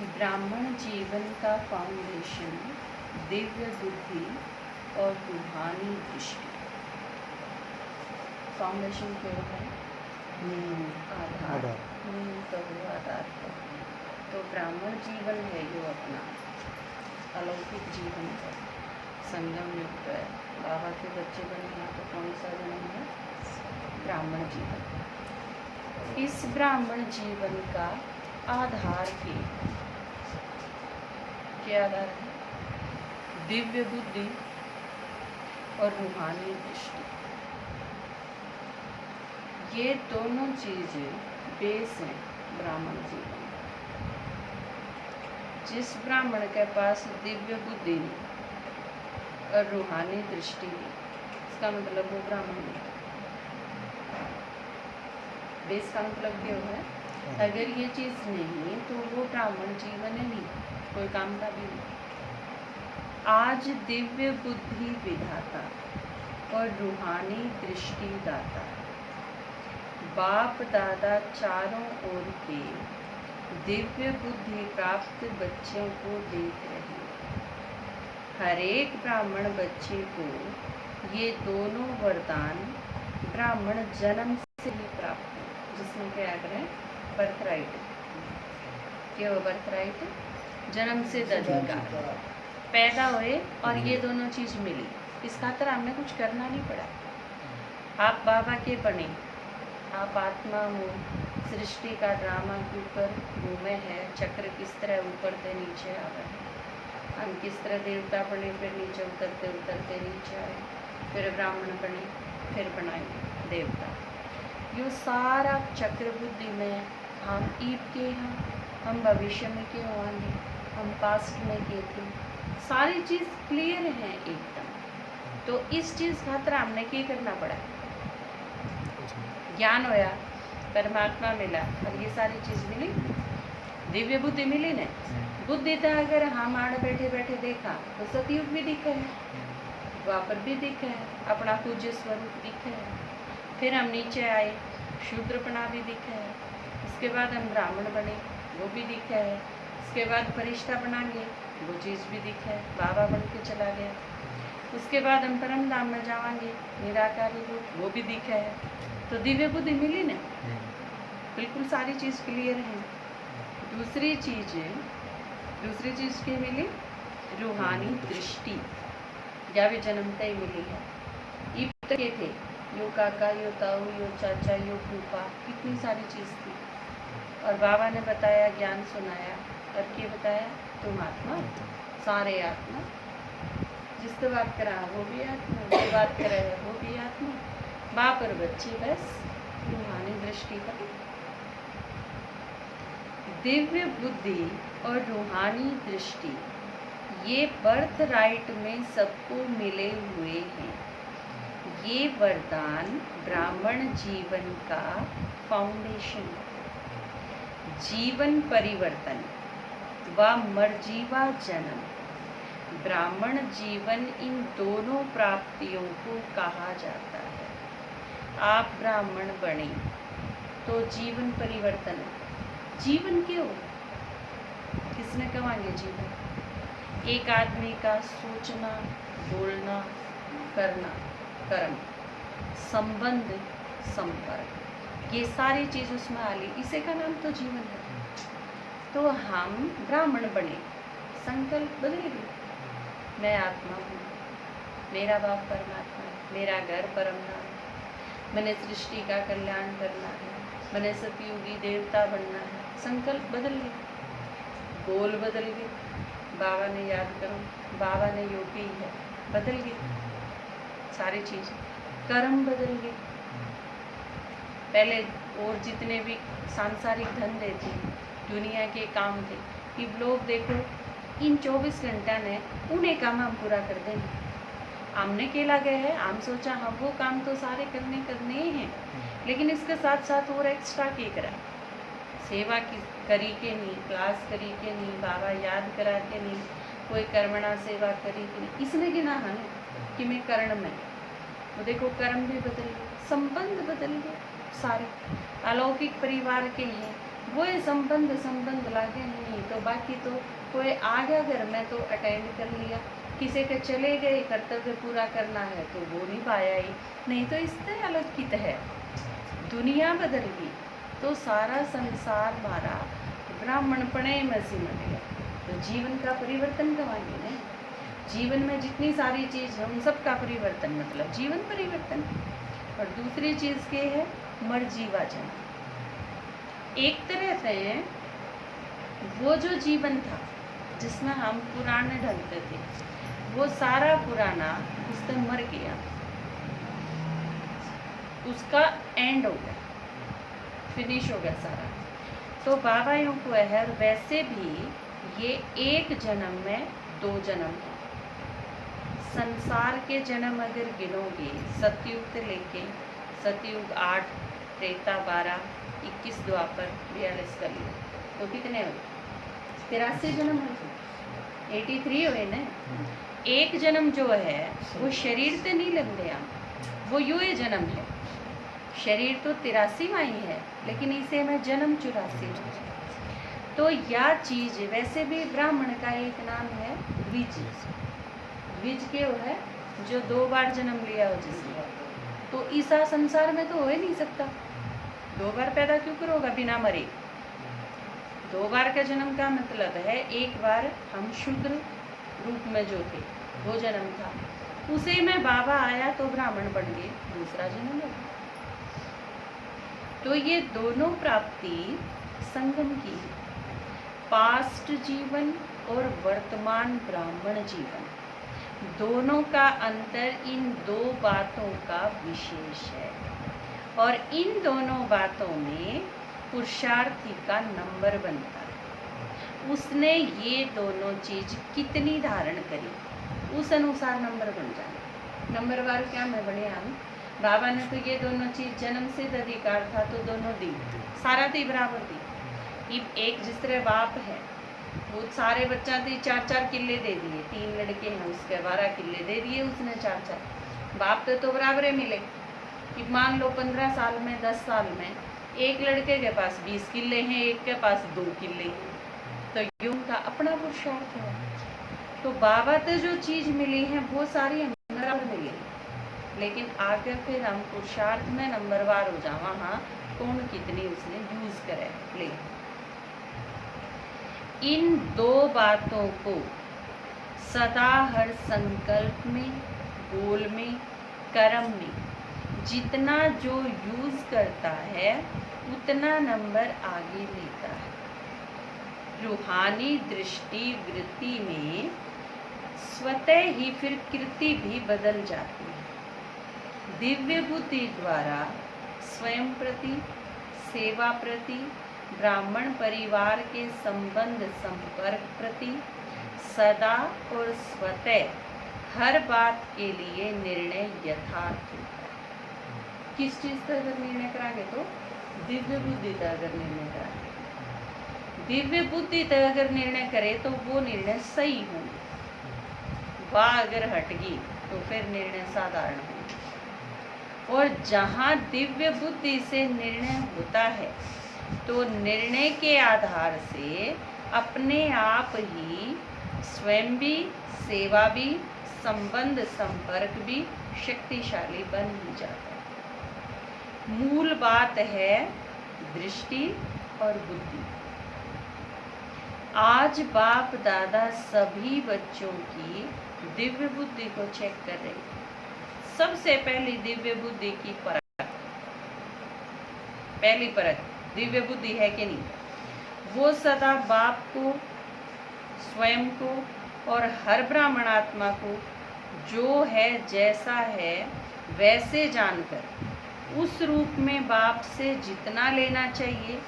ब्राह्मण जीवन का फाउंडेशन दिव्य बुद्धि और रूहानी दृष्टि। फाउंडेशन क्या है? आधार। तो वो आधार है। तो ब्राह्मण जीवन है जो अपना अलौकिक जीवन है, संगम युक्त है। बाबा के बच्चे बने हैं तो कौन सा जन्म है? ब्राह्मण जीवन। इस ब्राह्मण जीवन का आधार क्या आधार है? दिव्य बुद्धि और रूहानी दृष्टि। ये दोनों चीजें बेस हैं ब्राह्मण जीवन। जिस ब्राह्मण के पास दिव्य बुद्धि और रूहानी दृष्टि है, इसका मतलब वो ब्राह्मण है। बेस का मतलब क्या है? अगर ये चीज नहीं तो वो ब्राह्मण जीवन है नहीं, कोई काम का भी नहीं। आज दिव्य बुद्धि विधाता और रूहानी दृष्टि दाता, बाप दादा चारों ओर के दिव्य बुद्धि प्राप्त बच्चों को देख रहे हैं। हर एक ब्राह्मण बच्चे को ये दोनों वरदान ब्राह्मण जन्म से ही प्राप्त है, जिसमें क्या करें? बर्थराइट। क्या हो बर्थराइट? जन्म से अधिकार। पैदा हुए और ये दोनों चीज मिली। इस खातर हमने कुछ करना नहीं पड़ा। आप बाबा के बने, आप आत्मा हो, सृष्टि का ड्रामा के ऊपर घूमे हैं, चक्र किस तरह ऊपर से नीचे आ रहे हैं। हम किस तरह देवता बने, फिर नीचे उतरते उतरते नीचे आए, फिर ब्राह्मण बने, फिर बनाए देवता। ये सारा चक्र बुद्धि में हम ईब के हैं, हम भविष्य में के होंगे, हम पास्ट में के थे, सारी चीज क्लियर है एकदम। तो इस चीज खातर हमने क्या करना पड़ा? ज्ञान होया, परमात्मा मिला और ये सारी चीज मिली, दिव्य बुद्धि मिली ने। बुद्धि था अगर हम आड़ बैठे बैठे देखा तो सतयुग भी दिखा है, द्वापर भी दिखा है, अपना पूज्य स्वरूप दिखा है। फिर हम नीचे आए, शूद्रपना भी दिखा है। इसके बाद हम ब्राह्मण बने, वो भी दिखा है। इसके बाद फरिश्ता बनाएंगे, वो चीज़ भी दिखा है, बाबा बन के चला गया। उसके बाद हम परम धाम में जाएंगे, निराकारी रूप, वो भी दिखा है। तो दिव्य बुद्धि मिली ना, बिल्कुल सारी चीज़ क्लियर है। दूसरी चीज़ की मिली रूहानी दृष्टि, या भी जन्मते ही मिली है। इब तक के थे यो काका, यो ताऊ, यो चाचा, यो फूफा, कितनी सारी चीज़ थी। और बाबा ने बताया, ज्ञान सुनाया, और क्या बताया? तुम आत्मा, सारे आत्मा। जिससे बात करा वो भी आत्मा, जो बात करे वो भी आत्मा। बाप और बच्चे बस रूहानी दृष्टि पर। दिव्य बुद्धि और रूहानी दृष्टि ये बर्थ राइट में सबको मिले हुए हैं। ये वरदान ब्राह्मण जीवन का फाउंडेशन है। जीवन परिवर्तन व मर्जीवा जन्म, ब्राह्मण जीवन, इन दोनों प्राप्तियों को कहा जाता है। आप ब्राह्मण बने तो जीवन परिवर्तन। जीवन क्यों? किसने कमांगे जीवन? एक आदमी का सोचना, बोलना, करना, कर्म, संबंध, संपर्क, ये सारी चीज उसमें आ ली, इसे का नाम तो जीवन है। तो हम ब्राह्मण बने, संकल्प बदल गए। मैं आत्मा हूँ, मेरा बाप परमात्मा है, मेरा घर परम धाम है, मैंने सृष्टि का कल्याण करना है, मैंने सतयुगी देवता बनना है। संकल्प बदल गए, गोल बदल गए। बाबा ने याद करो, बाबा ने योगी है, बदल गए सारी चीज। कर्म बदल गए। पहले और जितने भी सांसारिक धंधे थे, दुनिया के काम थे, कि लोग देखो इन 24 घंटा ने उन्हें काम हम पूरा कर देंगे। हमने केला गए है, हम सोचा हम वो काम तो सारे करने हैं, लेकिन इसके साथ साथ और एक्स्ट्रा के करा। सेवा की करी के नहीं, क्लास करी के नहीं, बाबा याद करा के नहीं, कोई कर्मणा सेवा करी के नहीं, इसने गिना है कि मैं कर्ण में। वो देखो कर्म भी बदल गए, संबंध बदल गए, सारे अलौकिक परिवार के हैं, वो ये संबंध लागे नहीं, तो बाकी तो कोई आ गया घर में तो अटेंड कर लिया, किसी के चले गए कर्तव्य पूरा करना है तो वो नहीं पाया ही, नहीं तो इससे अलग कित है। दुनिया बदल गई तो सारा संसार हमारा ब्राह्मणपणे में सिमट गया, तो जीवन का परिवर्तन करवाएंगे नहीं। जीवन में जितनी सारी चीज़ है उन सब का परिवर्तन मतलब जीवन परिवर्तन। और दूसरी चीज़ के है मर्जीवा जन्म। एक तरह से वो जो जीवन था जिसमें हम पुराने ढलते थे, वो सारा पुराना उससे मर गया, उसका एंड हो गया, फिनिश हो गया सारा। तो बाबा यूँ को है, वैसे भी ये एक जन्म में 2 जन्म है। संसार के जन्म अगर गिनोगे सतयुग से लेके सतयुग 8, त्रेता 12, 21 द्वापर 42 कलयुग, तो कितने हुए? 83 जन्म हुए, 83 हुए ना। एक जन्म जो है वो शरीर से नहीं लग गया, वो यूँ जन्म है। शरीर तो 83वां ही है, लेकिन इसे में जन्म 84। तो यह चीज़ वैसे भी ब्राह्मण का एक नाम है द्विज। द्विज के वो है जो 2 बार जन्म लिया हो जिसने, तो ईसा संसार में तो हो ही नहीं सकता। 2 बार पैदा क्यों करोगा बिना मरे? 2 बार का जन्म का मतलब है, एक बार हम शूद्र रूप में जो थे वो जन्म था, उसे में बाबा आया तो ब्राह्मण बन गए, दूसरा जन्म है। तो ये दोनों प्राप्ति संगम की है, पास्ट जीवन और वर्तमान ब्राह्मण जीवन, दोनों का अंतर इन 2 बातों का विशेष है। और इन दोनों बातों में पुरुषार्थी का नंबर बनता है, उसने ये दोनों चीज कितनी धारण करी उस अनुसार नंबर बन जाए। नंबर वार क्या मैं बने हम बाबा ने तो ये दोनों चीज जन्म से अधिकार था तो दोनों दी, सारा थी बराबर थी। एक जिस तरह बाप है वो सारे बच्चा थे 4-4 किले दे दिए, 3 लड़के हैं उसके 12 किले दे दिए उसने 4-4, बाप तो बराबर है मिले। कि मान लो 15 साल में 10 साल में एक लड़के के पास 20 किले हैं, एक के पास 2 किले हैं, तो ये उनका अपना पुरुषार्थ है। तो बाबा तो जो चीज मिली है वो सारी हमें बराबर मिली, लेकिन आगे फिर हम पुरुषार्थ में नंबरवार हो जावा, हाँ कौन कितनी उसने यूज करे ले। इन 2 बातों को सदा हर संकल्प में, गोल में, कर्म में जितना जो यूज करता है उतना नंबर आगे लेता है। रूहानी दृष्टि वृत्ति में स्वतः ही फिर कृति भी बदल जाती है। दिव्य बुद्धि द्वारा स्वयं प्रति, सेवा प्रति, ब्राह्मण परिवार के संबंध संपर्क प्रति सदा और स्वतः हर बात के लिए निर्णय यथार्थ होता है। किस चीज का अगर निर्णय कराएंगे तो दिव्य बुद्धि का अगर निर्णय कराएंगे, दिव्य बुद्धि का अगर निर्णय करे तो वो निर्णय सही होंगे, वह अगर हटगी तो फिर निर्णय साधारण होंगे। और जहाँ दिव्य बुद्धि से निर्णय होता है तो निर्णय के आधार से अपने आप ही स्वयं भी, सेवा भी, संबंध संपर्क भी शक्तिशाली बन ही जाता है। मूल बात है दृष्टि और बुद्धि। आज बाप दादा सभी बच्चों की दिव्य बुद्धि को चेक कर रहे हैं। सबसे पहली दिव्य बुद्धि की परख, पहली परख दिव्य बुद्धि है कि नहीं, वो सदा बाप को, स्वयं को और हर ब्राह्मण आत्मा को जो है जैसा है वैसे जानकर उस रूप में बाप से जितना लेना चाहिए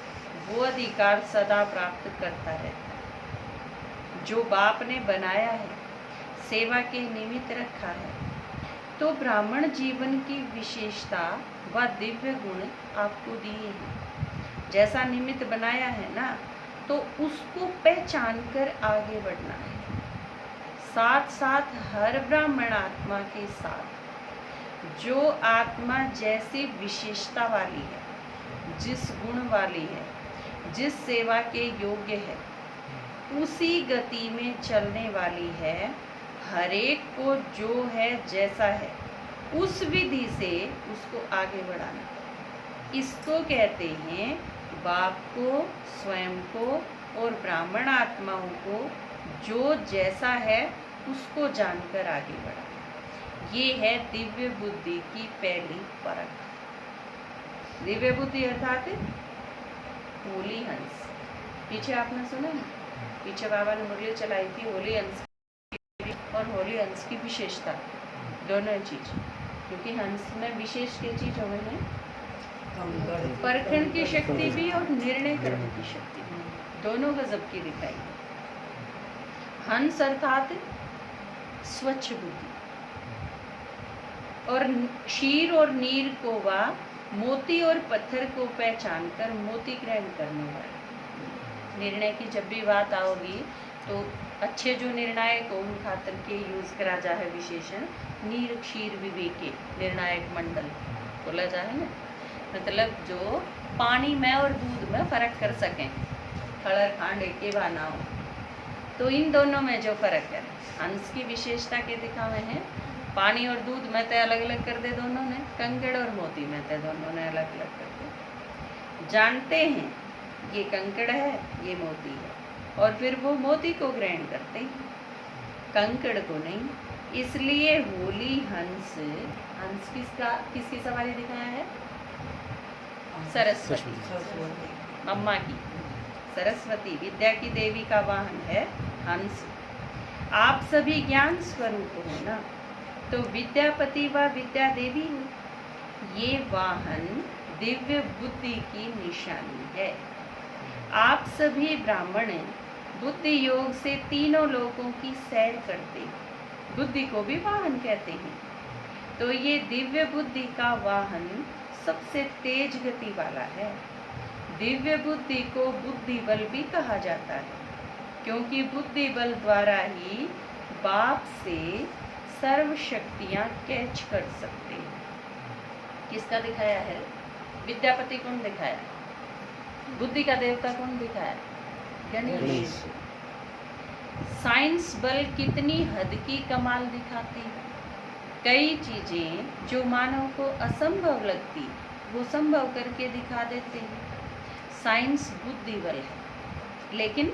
वो अधिकार सदा प्राप्त करता रहता है। जो बाप ने बनाया है, सेवा के निमित्त रखा है, तो ब्राह्मण जीवन की विशेषता व दिव्य गुण आपको दिए हैं। जैसा निमित्त बनाया है ना, तो उसको पहचान कर आगे बढ़ना है। साथ साथ हर ब्राह्मण आत्मा के साथ जो आत्मा जैसी विशेषता वाली है, जिस गुण वाली है, जिस सेवा के योग्य है उसी गति में चलने वाली है, हरेक को जो है जैसा है उस विधि से उसको आगे बढ़ाना। इसको कहते हैं बाप को, स्वयं को और ब्राह्मण आत्माओं को जो जैसा है उसको जानकर आगे बढ़ाना। ये है दिव्य बुद्धि की पहली परख। दिव्य बुद्धि अर्थात होली हंस। पीछे आपने सुना ना, पीछे बाबा ने मुरली चलाई थी होली हंस और होली हंस की विशेषता, दोनों चीज। क्योंकि हंस में विशेष क्या चीज हो गई है, परखण की शक्ति भी और निर्णय करने की शक्ति भी, दोनों गजब की दिखाई। हंस अर्थात स्वच्छ बुद्धि, और क्षीर और नील को वा मोती और पत्थर को पहचान कर मोती ग्रहण करने वाला। निर्णय की जब भी बात आओगी तो अच्छे जो निर्णायक हो उन खातर के यूज करा जा है विशेषण नीर क्षीर विवेके, निर्णायक मंडल बोला जाए ना। मतलब जो पानी में और दूध में फर्क कर सकें, खड़र खांड एक बाना हो, तो इन दोनों में जो फर्क है, हंस की विशेषता के दिखावे हैं। पानी और दूध में तो अलग अलग कर दे दोनों ने, कंकड़ और मोती में तो दोनों ने अलग अलग कर दे। जानते हैं ये कंकड़ है ये मोती है, और फिर वो मोती को ग्रहण करते हैं, कंकड़ को नहीं। इसलिए होली हंस, हंस किसकी सवारी दिखाया है, सरस्वती, मम्मा की। सरस्वती विद्या की देवी का वाहन है हंस। आप सभी ज्ञान स्वरूप हो ना, तो विद्यापति व विद्या देवी हो। ये वाहन दिव्य बुद्धि की निशानी है। आप सभी ब्राह्मण बुद्धि योग से तीनों लोकों की सैर करते, बुद्धि को भी वाहन कहते हैं। तो ये दिव्य बुद्धि का वाहन सबसे तेज गति वाला है। दिव्य बुद्धि को बुद्धि बल भी कहा जाता है, क्योंकि बुद्धि बल द्वारा ही बाप से सर्व शक्तियां कैच कर सकते हैं। किसका दिखाया है, विद्यापति कौन दिखाया, बुद्धि का देवता कौन दिखाया, गणेश। साइंस बल कितनी हद की कमाल दिखाती है। कई चीजें जो मानव को असंभव लगती वो संभव करके दिखा देते हैं। साइंस बुद्धि बल है, लेकिन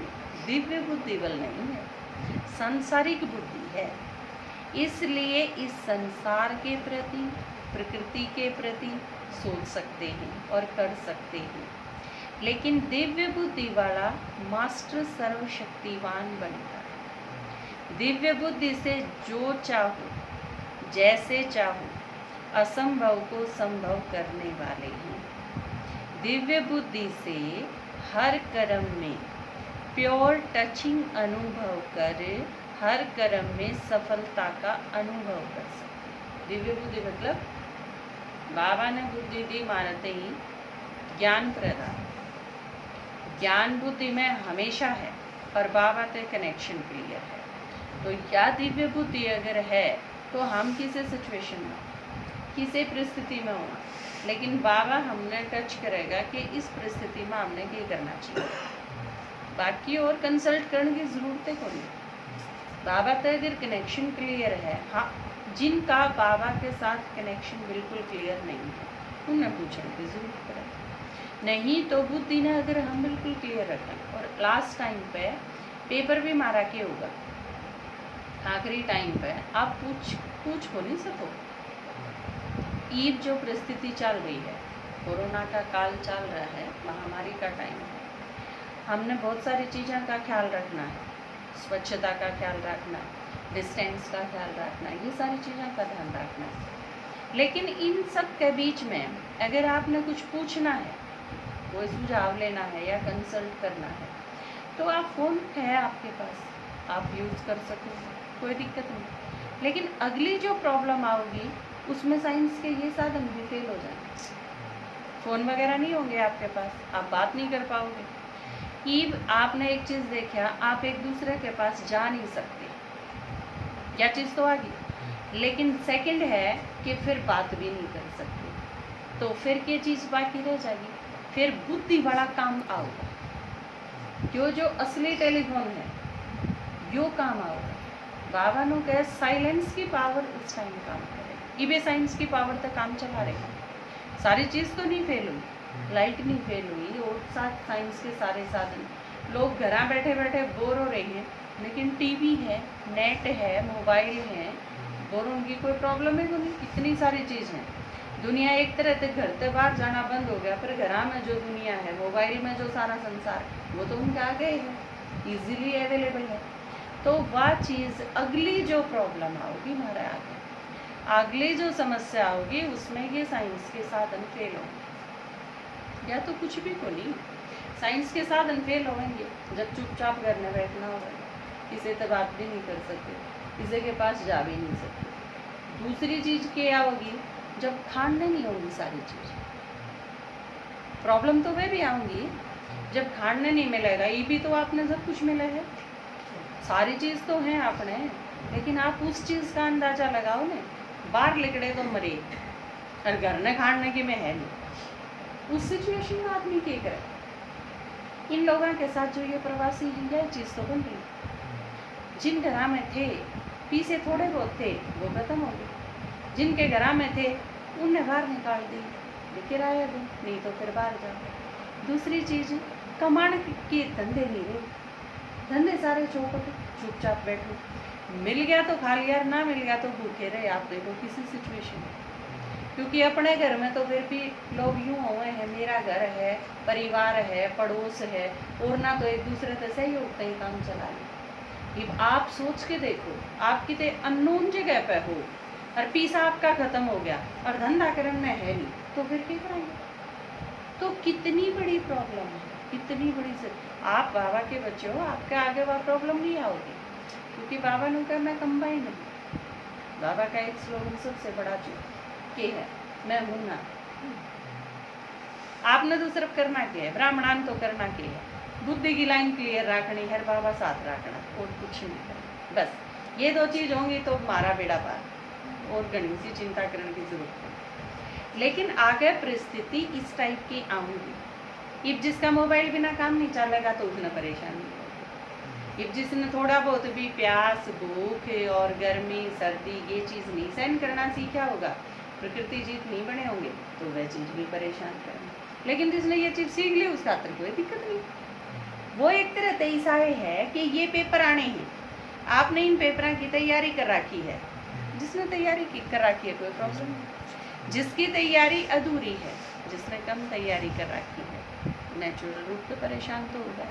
दिव्य बुद्धि बल नहीं है, सांसारिक बुद्धि है। इसलिए इस संसार के प्रति, प्रकृति के प्रति सोच सकते हैं और कर सकते हैं, लेकिन दिव्य बुद्धि वाला मास्टर सर्वशक्तिवान बनता है। दिव्य बुद्धि से जो चाहो जैसे चाहो असंभव को संभव करने वाले हैं। दिव्य बुद्धि से हर कर्म में प्योर टचिंग अनुभव कर हर कर्म में सफलता का अनुभव कर सकते। दिव्य बुद्धि मतलब बाबा ने बुद्धि दी मानते ही ज्ञान प्रदान, ज्ञान बुद्धि में हमेशा है और बाबा से कनेक्शन क्लियर है। तो या दिव्य बुद्धि अगर है तो हम किसी सिचुएशन में, किसी परिस्थिति में होना, लेकिन बाबा हमने टच करेगा कि इस परिस्थिति में हमने क्या करना चाहिए। बाकी और कंसल्ट करने की जरूरत को नहीं। बाबा तो अगर कनेक्शन क्लियर है, हाँ जिनका बाबा के साथ कनेक्शन बिल्कुल क्लियर नहीं है उन्हें पूछने की जरूरत पड़े। नहीं तो बुद्धि ने अगर हम बिल्कुल क्लियर रखें, और लास्ट टाइम पे पेपर भी मारा के होगा, आखिरी टाइम पे आप पूछ हो नहीं सको। ईद जो परिस्थिति चल रही है, कोरोना का काल चल रहा है, महामारी का टाइम है, हमने बहुत सारी चीज़ों का ख्याल रखना है, स्वच्छता का ख्याल रखना, डिस्टेंस का ख्याल रखना, ये सारी चीज़ों का ध्यान रखना है। लेकिन इन सब के बीच में अगर आपने कुछ पूछना है, कोई सुझाव लेना है या कंसल्ट करना है, तो आप फ़ोन है आपके पास, आप यूज़ कर सको, कोई दिक्कत नहीं। लेकिन अगली जो प्रॉब्लम आओगी उसमें साइंस के ये साधन भी फेल हो जाएंगे। फ़ोन वगैरह नहीं होंगे आपके पास, आप बात नहीं कर पाओगे। ईब आपने एक चीज़ देखा, आप एक दूसरे के पास जा नहीं सकते, क्या चीज़ तो आ गई, लेकिन सेकंड है कि फिर बात भी नहीं कर सकते, तो फिर क्या चीज़ बाकी रह जाएगी, फिर बुद्धि वाला काम आओगा। जो असली टेलीफोन है यो काम आओगे। बाबा नु कहे साइलेंस की पावर उस टाइम काम करे। इबे साइंस की पावर तक काम चला रहेगा। सारी चीज़ तो नहीं फेल हुई, लाइट नहीं फेल हुई और साथ साइंस के सारे साधन। लोग घर बैठे बैठे बोर हो रहे हैं, लेकिन टीवी है, नेट है, मोबाइल है, बोर उनकी कोई प्रॉब्लम है तो नहीं। इतनी सारी चीज़ हैं। दुनिया एक तरह से घर से बाहर जाना बंद हो गया, पर घर में जो दुनिया है, मोबाइल में जो सारा संसार, वो तो उनके आगे है, इजीली अवेलेबल है। तो वह चीज़ अगली जो प्रॉब्लम आओगी हमारे आगे, अगली जो समस्या होगी उसमें ये साइंस के साधन फेल होंगे, या तो कुछ भी को नहीं। साइंस के साधन फेल होंगे जब चुपचाप घर में बैठना होगा, किसी से बात भी नहीं कर सकते, किसी के पास जा भी नहीं सकते। दूसरी चीज़ क्या होगी, जब खाने नहीं होंगी सारी चीज़, प्रॉब्लम तो वे भी आऊँगी। जब खाने नहीं मिलेगा, ये भी तो आपने सब कुछ मिला है, सारी चीज़ तो है आपने, लेकिन आप उस चीज़ का अंदाज़ा लगाओ ना। बाहर लिकड़े तो मरे और घर ने खाने की में है नहीं, उस सिचुएशन में आदमी क्या करे। इन लोगों के साथ जो ये प्रवासी हैं, यह चीज़ तो बन रही। जिन घर में थे पीछे थोड़े बहुत थे वो खत्म हो गए, जिनके घर में थे उन्हें बाहर निकाल दी, किराया दो, नहीं तो फिर बाहर जाओ। दूसरी चीज़, कमाने के धंधे नहीं रहे, धंधे सारे चौपट, चुपचाप बैठो, मिल गया तो खा लिया, ना मिल गया तो भूखे रहे। आप देखो किसी सिचुएशन में, क्योंकि अपने घर में तो फिर भी लोग यूँ हुए हैं, मेरा घर है, परिवार है, पड़ोस है, और ना तो एक दूसरे से सहयोग से ही काम चला ले। अब आप सोच के देखो, आप कितने अननोन जगह पे हो और पीसा आपका खत्म हो गया और धंधा करने में है नहीं, तो फिर क्या करेंगे। तो कितनी बड़ी प्रॉब्लम है, कितनी बड़ी से। आप बाबा के बच्चे हो, आपके आगे वह प्रॉब्लम नहीं आओगी, क्योंकि बाबा ने कहा मैं कंबाइन हूँ। बाबा का एक स्लोगन सबसे बड़ा के है, मैं हूँ ना। आपने तो सिर्फ करना क्या है, ब्राह्मणान तो करना क्या है, बुद्धि की लाइन क्लियर रखनी है, बाबा साथ रखना, और कुछ नहीं करना। बस ये दो चीज़ होंगी तो हमारा बेड़ा पार, और गणी सी चिंता करने की जरूरत है। लेकिन आगे परिस्थिति इस टाइप की आऊँगी। अब जिसका मोबाइल बिना काम नहीं चलेगा तो उसने परेशानी होगी। अब जिसने थोड़ा बहुत भी प्यास, भूख और गर्मी, सर्दी ये चीज़ नहीं सहन करना सीखा होगा, प्रकृति जीत नहीं बने होंगे, तो वह चीज़ भी परेशान करेंगे। लेकिन जिसने ये चीज़ सीख ली उसका तो कोई दिक्कत नहीं। वो एक तरह तैसाए है कि ये पेपर आने हैं, आपने इन पेपरों की तैयारी कर रखी है। जिसने तैयारी कर रखी है कोई प्रॉब्लम नहीं, जिसकी तैयारी अधूरी है, जिसने कम तैयारी कर रखी है, नेचुरल रूप से परेशान तो होगा।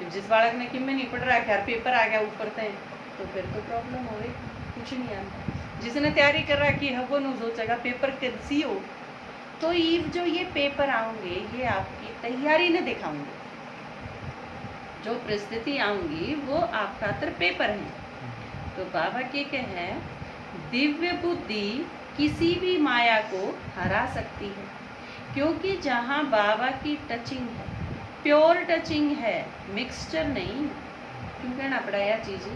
जिस बालक ने कि में नहीं पढ़ रहा है, पेपर आ गया ऊपर से, तो फिर तो प्रॉब्लम हो गई, कुछ नहीं आता। जिसने तैयारी कर रखी है वो नहीं सोचेगा पेपर कैसी हो। तो ये जो ये पेपर आएंगे ये आपकी तैयारी ने दिखाऊंगे, जो परिस्थिति आऊंगी वो आपका तर पेपर है। तो बाबा के कहें दिव्य बुद्धि किसी भी माया को हरा सकती है, क्योंकि जहाँ बाबा की टचिंग है, प्योर टचिंग है, मिक्सचर नहीं। क्योंकि ना पढ़ाया चीज़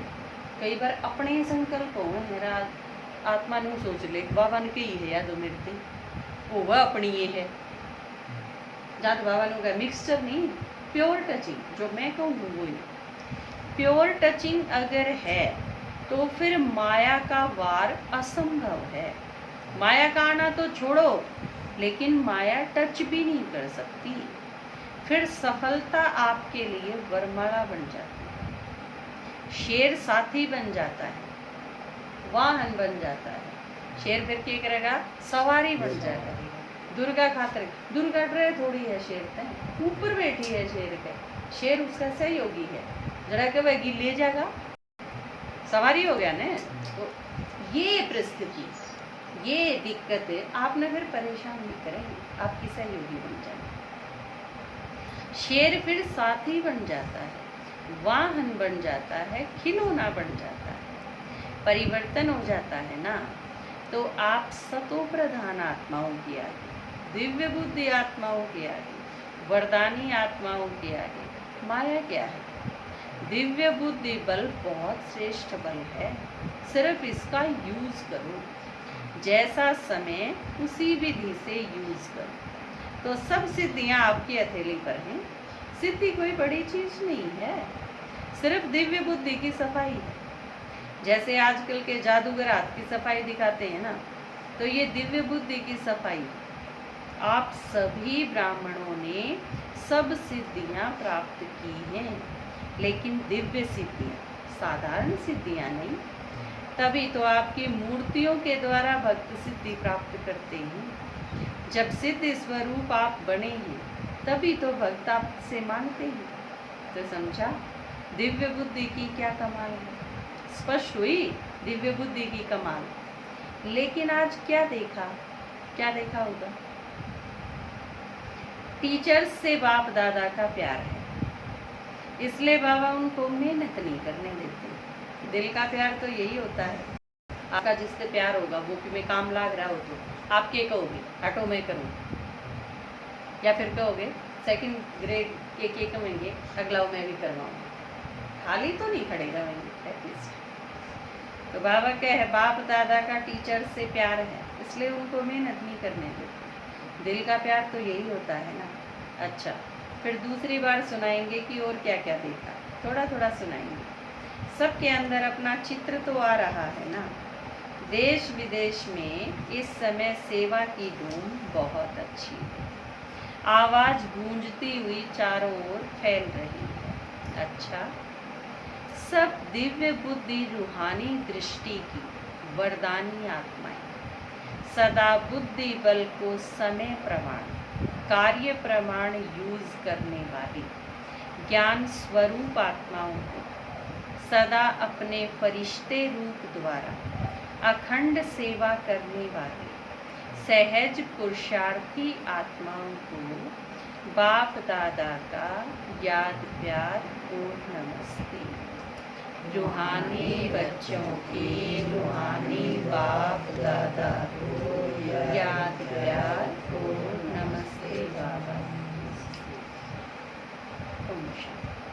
कई बार अपने संकल्प हो, मेरा आत्मा ने सोच ले बाबा ने कही है या जो मेरे वो वह अपनी ये है, जहाँ बाबा ने कहा मिक्सचर नहीं, प्योर टचिंग, जो मैं कहूँ वो ही। प्योर टचिंग अगर है तो फिर माया का वार असंभव है। माया का आना तो छोड़ो, लेकिन माया टच भी नहीं कर सकती। फिर सफलता आपके लिए वरमाला बन जाती है, शेर साथी बन जाता है, वाहन बन जाता है। शेर फिर क्या करेगा, सवारी बन जाएगा। दुर्गा खातर, दुर्गा डरे थोड़ी है शेर पे, ऊपर बैठी है शेर के, शेर उसका सहयोगी है, जरा के वही ले जाएगा, सवारी हो गया ना। तो ये परिस्थिति, ये दिक्कतें आपने फिर परेशान नहीं करेंगे, आपकी सहयोगी बन जाएगी। शेर फिर साथी बन जाता है, वाहन बन जाता है, खिलौना बन जाता है, परिवर्तन हो जाता है ना। तो आप सतो प्रधान आत्माओं की आगे, दिव्य बुद्धि आत्माओं के आगे, वरदानी आत्माओं के आगे माया क्या है। दिव्य बुद्धि बल बहुत श्रेष्ठ बल है, सिर्फ इसका यूज करो, जैसा समय उसी विधि से यूज करो। तो सब सिद्धियां आपकी हथेली पर हैं, सिद्धि कोई बड़ी चीज नहीं है, सिर्फ दिव्य बुद्धि की सफाई है। जैसे आजकल के जादूगर हाथ की सफाई दिखाते हैं ना, तो ये दिव्य बुद्धि की सफाई है। आप सभी ब्राह्मणों ने सब सिद्धियां प्राप्त की हैं, लेकिन दिव्य सिद्धियां, साधारण सिद्धियां नहीं। तभी तो आपकी मूर्तियों के द्वारा भक्त सिद्धि प्राप्त करते हैं। जब सिद्ध स्वरूप आप बने हैं, तभी तो भक्त आपसे मांगते हैं। तो समझा दिव्य बुद्धि की क्या कमाल है, स्पष्ट हुई दिव्य बुद्धि की कमाल। लेकिन आज क्या देखा होगा? टीचर्स से बाप दादा का प्यार है, इसलिए बाबा उनको मेहनत नहीं करने देते। दिल का प्यार तो यही होता है। आपका जिससे प्यार होगा, वो कि मैं काम लाग रहा हो तो आप क्या कहोगे? हटो मैं करूँ, या फिर कहोगे सेकंड ग्रेड के कमेंगे अगला मैं भी करवाऊँ। खाली तो नहीं खड़े रहेंगे एटलीस्ट। तो बाबा क्या है, बाप दादा का टीचर से प्यार है, इसलिए उनको मेहनत नहीं करने देते। दिल का प्यार तो यही होता है ना। अच्छा, फिर दूसरी बार सुनाएंगे कि और क्या क्या देखा, थोड़ा थोड़ा सुनाएंगे। सबके अंदर अपना चित्र तो आ रहा है ना। देश विदेश में इस समय सेवा की धूम बहुत अच्छी है, आवाज गूंजती हुई चारों ओर फैल रही है। अच्छा, सब दिव्य बुद्धि रूहानी दृष्टि की वरदानी आत्माएं, सदा बुद्धि बल को समय प्रमाण, कार्य प्रमाण यूज करने वाली ज्ञान स्वरूप आत्माओं को सदा अपने फरिश्ते रूप द्वारा अखंड सेवा करने वाले सहज पुरुषार्थी आत्माओं को बाप दादा का याद प्यार और नमस्ते। रूहानी बच्चों के रूहानी बाप दादा को याद प्यार और नमस्ते बाबा। ओम शांति।